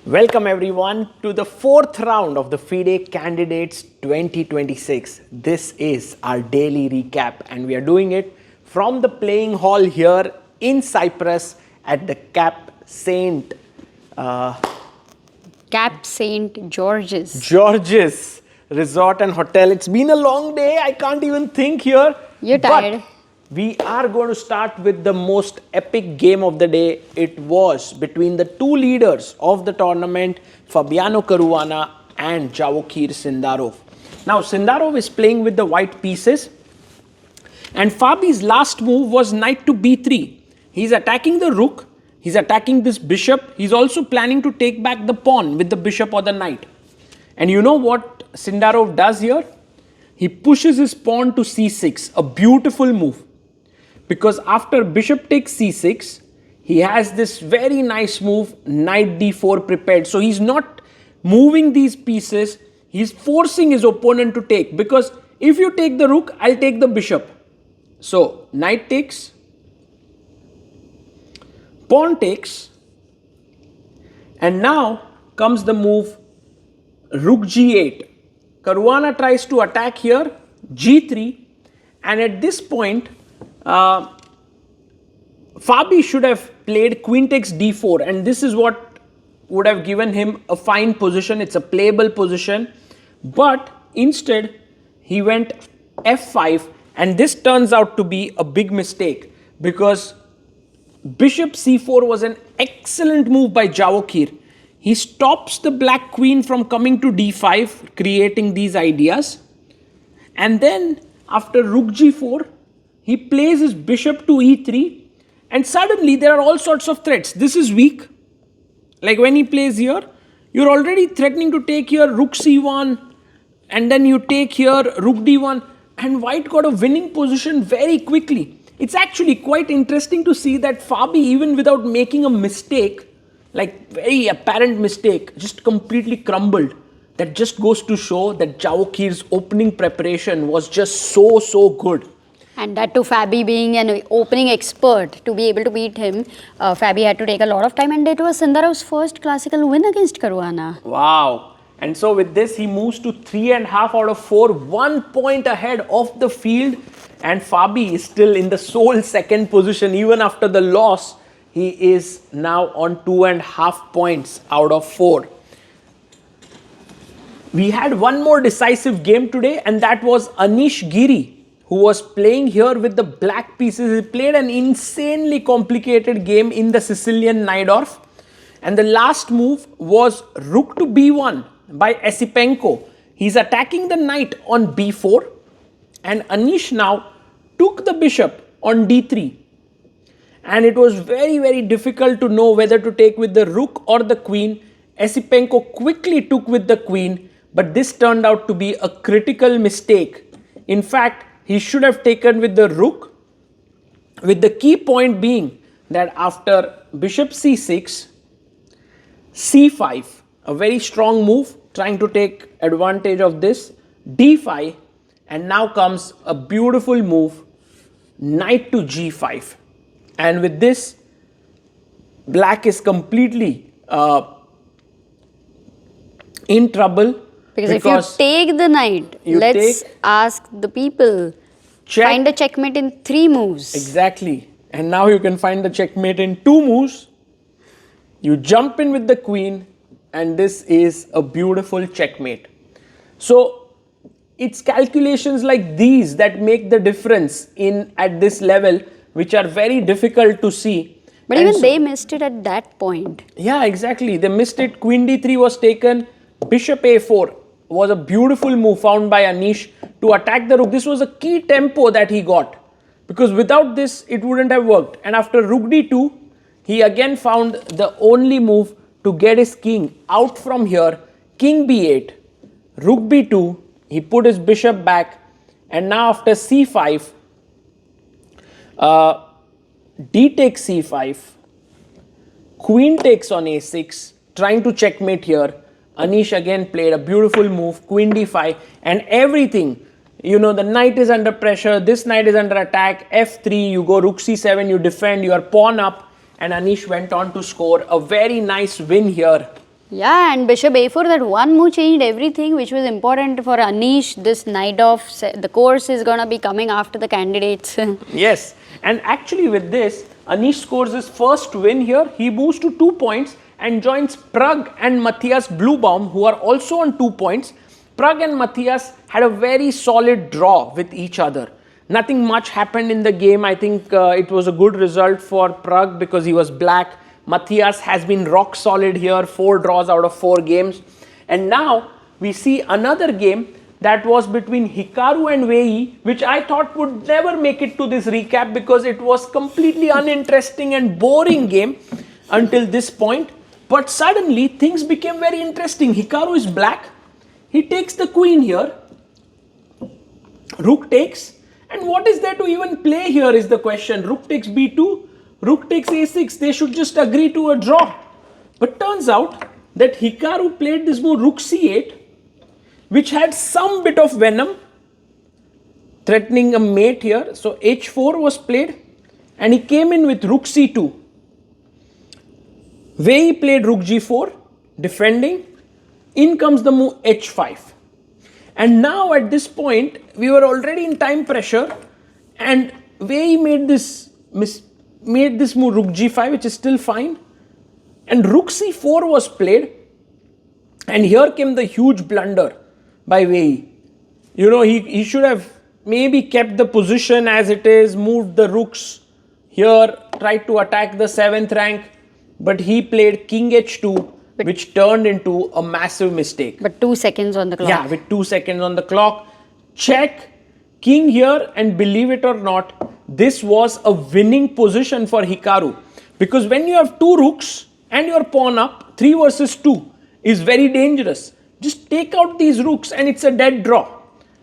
Welcome everyone to the fourth round of the FIDE Candidates 2026. This is our daily recap and we are doing it from the playing hall here in Cyprus at the Cap St. George's Resort and Hotel. It's been a long day. I can't even think here. You're tired. But we are going to start with the most epic game of the day. It was between the two leaders of the tournament, Fabiano Caruana and Javokhir Sindarov. Now, Sindarov is playing with the white pieces. And Fabi's last move was knight to b3. He's attacking the rook. He's attacking this bishop. He's also planning to take back the pawn with the bishop or the knight. And you know what Sindarov does here? He pushes his pawn to c6, a beautiful move. Because after bishop takes c6, he has this very nice move, knight d4 prepared. So he's not moving these pieces, he's forcing his opponent to take. Because if you take the rook, I'll take the bishop. So knight takes, pawn takes, and now comes the move rook g8. Caruana tries to attack here, g3, and at this point, Fabi should have played queen takes d4, and this is what would have given him a fine position. It's a playable position, but instead he went f5, and this turns out to be a big mistake because bishop c4 was an excellent move by Javokhir. He stops the black queen from coming to d5, creating these ideas, and then after rook g4, he plays his bishop to e3, and suddenly there are all sorts of threats. This is weak. Like when he plays here, you're already threatening to take here rook c1, and then you take here rook d1, and white got a winning position very quickly. It's actually quite interesting to see that Fabi, even without making a mistake, like very apparent mistake, just completely crumbled. That just goes to show that Javokhir's opening preparation was just so good. And that too, Fabi being an opening expert, to be able to beat him, Fabi had to take a lot of time, and it was Sindarov's first classical win against Caruana. Wow. And so with this, he moves to 3.5 out of 4, 1 point ahead of the field, and Fabi is still in the sole second position. Even after the loss, he is now on 2.5 points out of 4. We had one more decisive game today, and that was Anish Giri, who was playing here with the black pieces. He played an insanely complicated game in the Sicilian Najdorf. And the last move was rook to b1 by Esipenko. He's attacking the knight on b4. And Anish now took the bishop on d3. And it was very difficult to know whether to take with the rook or the queen. Esipenko quickly took with the queen. But this turned out to be a critical mistake. In fact, he should have taken with the rook, with the key point being that after bishop c6, c5, a very strong move, trying to take advantage of this, d5, and now comes a beautiful move, knight to g5. And with this, black is completely in trouble. Because if you take the knight, let's ask the people, find a checkmate in 3 moves. Exactly. And now you can find the checkmate in 2 moves. You jump in with the queen, and this is a beautiful checkmate. So it's calculations like these that make the difference at this level, which are very difficult to see. But even they missed it at that point. Yeah, exactly. They missed it. Queen d3 was taken. Bishop a4 was a beautiful move found by Anish to attack the rook. This was a key tempo that he got, because without this, it wouldn't have worked. And after rook d2, he again found the only move to get his king out from here. King b8, rook b2, he put his bishop back, and now after c5, d takes c5, queen takes on a6, trying to checkmate here. Anish again played a beautiful move, queen d5, and everything. You know, the knight is under pressure, this knight is under attack, f3, you go rook c7, you defend, your pawn up, and Anish went on to score a very nice win here Yeah, and bishop a4, that one move changed everything, which was important for Anish. This night of the course is going to be coming after the candidates. Yes, and actually with this, Anish scores his first win here. He moves to 2 points and joins Prag and Matthias Bluebaum, who are also on 2 points. Prag and Matthias had a very solid draw with each other. Nothing much happened in the game. I think it was a good result for Prag because he was black. Matthias has been rock solid here, 4 draws out of 4 games. And now we see another game that was between Hikaru and Wei Yi, which I thought would never make it to this recap because it was completely uninteresting and boring game until this point. But suddenly things became very interesting. Hikaru is black. He takes the queen here. Rook takes. And what is there to even play here is the question. Rook takes b2. Rook takes a6. They should just agree to a draw. But turns out that Hikaru played this move rook c8, which had some bit of venom, threatening a mate here. So h4 was played and he came in with rook c2. Wei Yi played rook g4, defending. In comes the move h5. And now at this point, we were already in time pressure and Wei Yi made this move rook g5, which is still fine. And rook c4 was played. And here came the huge blunder by Wei Yi. You know, he should have maybe kept the position as it is, moved the rooks here, tried to attack the 7th rank. But he played king h2, which turned into a massive mistake. But 2 seconds on the clock. Yeah, with 2 seconds on the clock. Check, king here, and believe it or not, this was a winning position for Hikaru. Because when you have 2 rooks and your pawn up, 3 versus 2 is very dangerous. Just take out these rooks and it's a dead draw.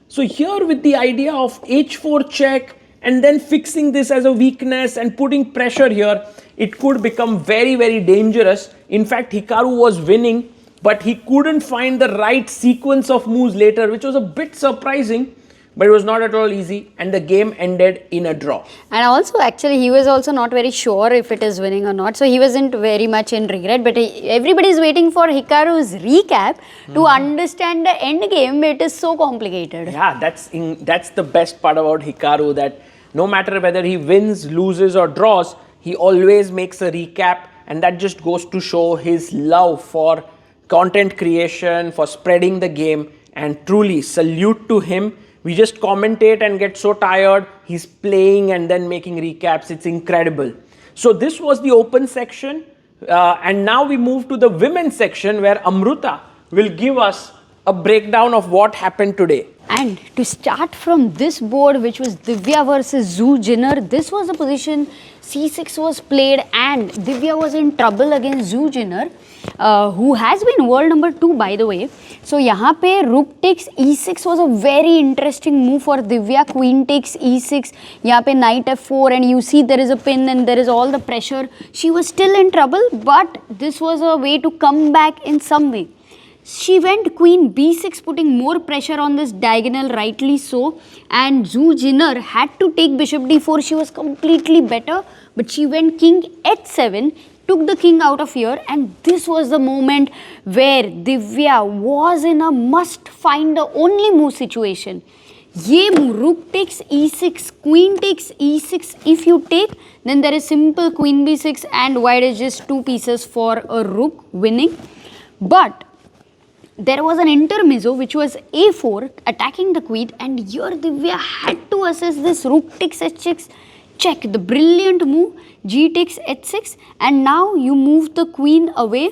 So here with the idea of h4 check and then fixing this as a weakness and putting pressure here, it could become very, very dangerous. In fact, Hikaru was winning, but he couldn't find the right sequence of moves later, which was a bit surprising, but it was not at all easy, and the game ended in a draw. And also, actually, he was also not very sure if it is winning or not, so he wasn't very much in regret, but everybody is waiting for Hikaru's recap to understand the end game. It is so complicated. Yeah, that's the best part about Hikaru, that no matter whether he wins, loses or draws, he always makes a recap, and that just goes to show his love for content creation, for spreading the game, and truly salute to him. We just commentate and get so tired. He's playing and then making recaps. It's incredible. So this was the open section, and now we move to the women's section where Amruta will give us a breakdown of what happened today. And to start from this board, which was Divya versus Zhu Jinner, this was the position. C6 was played and Divya was in trouble against Zhu Jinner, who has been world number 2 by the way. So यहाँ पे rook takes e6 was a very interesting move for Divya. Queen takes e6, यहाँ पे knight f4, and you see there is a pin and there is all the pressure. She was still in trouble, but this was a way to come back in some way. She went queen b6, putting more pressure on this diagonal, rightly so, and Zhu Jinner had to take bishop d4. She was completely better, but she went king h7, took the king out of here, and this was the moment where Divya was in a must find the only move situation. Ye move, rook takes e6, queen takes e6. If you take, then there is simple queen b6 and white is just 2 pieces for a rook winning. But there was an intermezzo which was a4 attacking the queen, and here Divya had to assess this rook takes h6 check, the brilliant move, g takes h6, and now you move the queen away,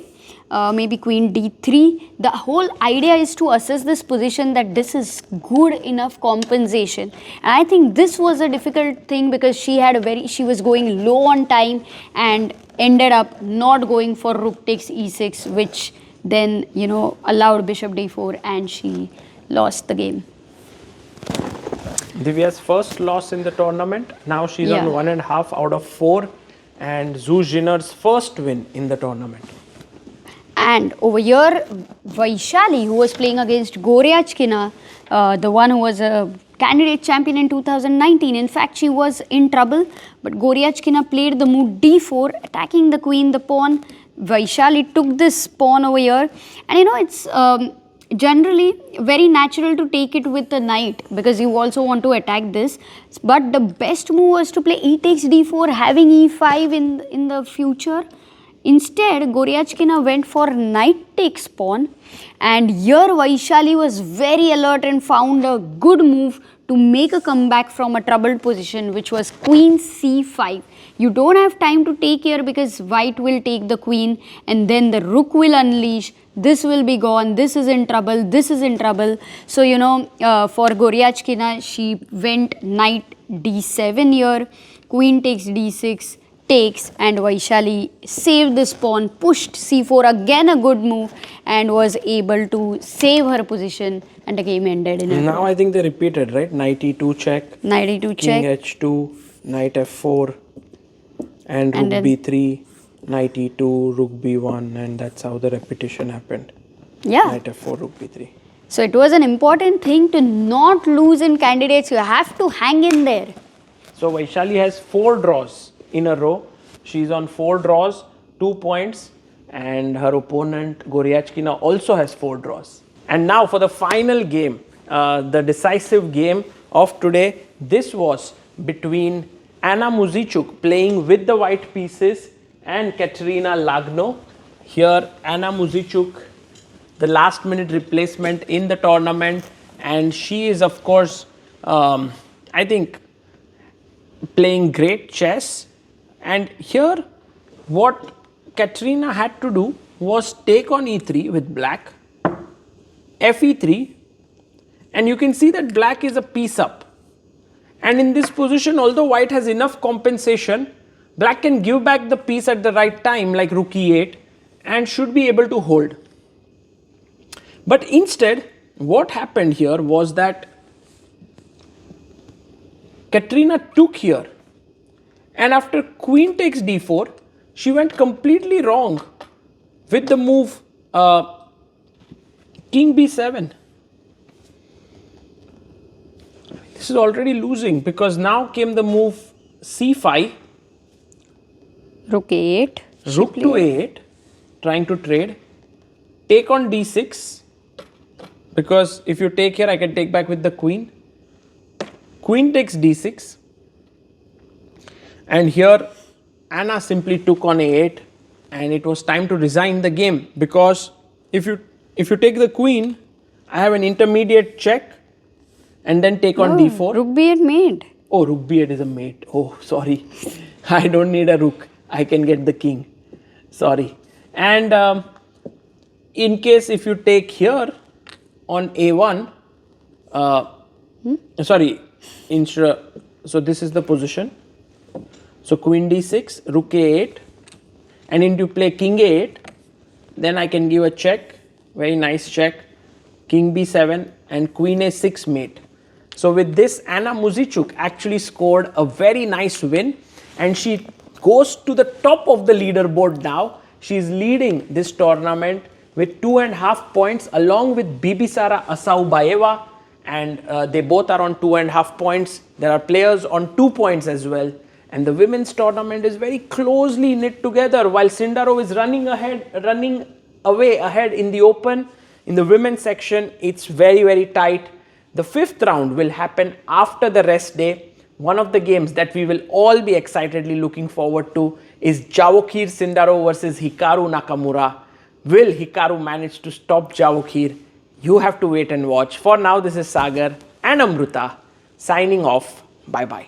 maybe queen d3. The whole idea is to assess this position that this is good enough compensation, and I think this was a difficult thing because she was going low on time and ended up not going for rook takes e6, which then, you know, allowed bishop d4 and she lost the game. Divya's first loss in the tournament. Now she's on 1.5 out of 4, and Zhu Jinner's first win in the tournament. And over here, Vaishali, who was playing against Goryachkina, the one who was a candidate champion in 2019. In fact, she was in trouble, but Goryachkina played the move d4, attacking the queen, the pawn. Vaishali took this pawn over here, and it's generally very natural to take it with the knight because you also want to attack this. But the best move was to play e takes d4, having e5 in the future. Instead, Goryachkina went for knight takes pawn, and here Vaishali was very alert and found a good move to make a comeback from a troubled position, which was queen c5. You don't have time to take here because white will take the queen and then the rook will unleash. This will be gone, this is in trouble, this is in trouble. So, for Goryachkina, she went knight d7 here, queen takes d6, takes, and Vaishali saved this pawn, pushed c4, again a good move, and was able to save her position, and the game ended in a Now draw. I think they repeated, right? Knight e2 check, Knight e2 check, king h2, knight f4, and rook then- b3, knight e2, rook b1, and that's how the repetition happened. yeah. Knight f4, rook b3. So it was an important thing to not lose in candidates. You have to hang in there. So Vaishali has 4 draws in a row. She's on 4 draws, 2 points, and her opponent Goryachkina also has 4 draws. And now for the final game, the decisive game of today. This was between Anna Muzichuk playing with the white pieces and Katerina Lagno. Here Anna Muzichuk, the last minute replacement in the tournament, and she is of course I think playing great chess. And here what Katerina had to do was take on e3 with black, fe3, and you can see that black is a piece up, and in this position, although white has enough compensation, black can give back the piece at the right time like rook e8 and should be able to hold. But instead what happened here was that Katerina took here, and after queen takes d4, she went completely wrong with the move king b7. This is already losing because now came the move c5, Rook a8. rook to a8, trying to trade, take on d6, because if you take here I can take back with the queen, queen takes d6, and here Anna simply took on a8, and it was time to resign the game, because if you take the queen, I have an intermediate check and then take on d4. Rook b8 mate. Oh, rook b8 is a mate. Oh, sorry. I don't need a rook. I can get the king. Sorry. And in case if you take here on a1, sorry, so this is the position. So queen d6, rook a8, and if you play king a8, then I can give a check, very nice check, king b7 and queen a6 mate. So with this, Anna Muzichuk actually scored a very nice win, and she goes to the top of the leaderboard now. She is leading this tournament with 2.5 points along with Bibisara Asaubayeva, and they both are on 2.5 points. There are players on 2 points as well, and the women's tournament is very closely knit together. While Sindarov is running away ahead in the open, in the women's section it's very, very tight. The 5th round will happen after the rest day. One of the games that we will all be excitedly looking forward to is Javokhir Sindarov versus Hikaru Nakamura. Will Hikaru manage to stop Javokhir? You have to wait and watch. For now, this is Sagar and Amruta signing off. Bye-bye.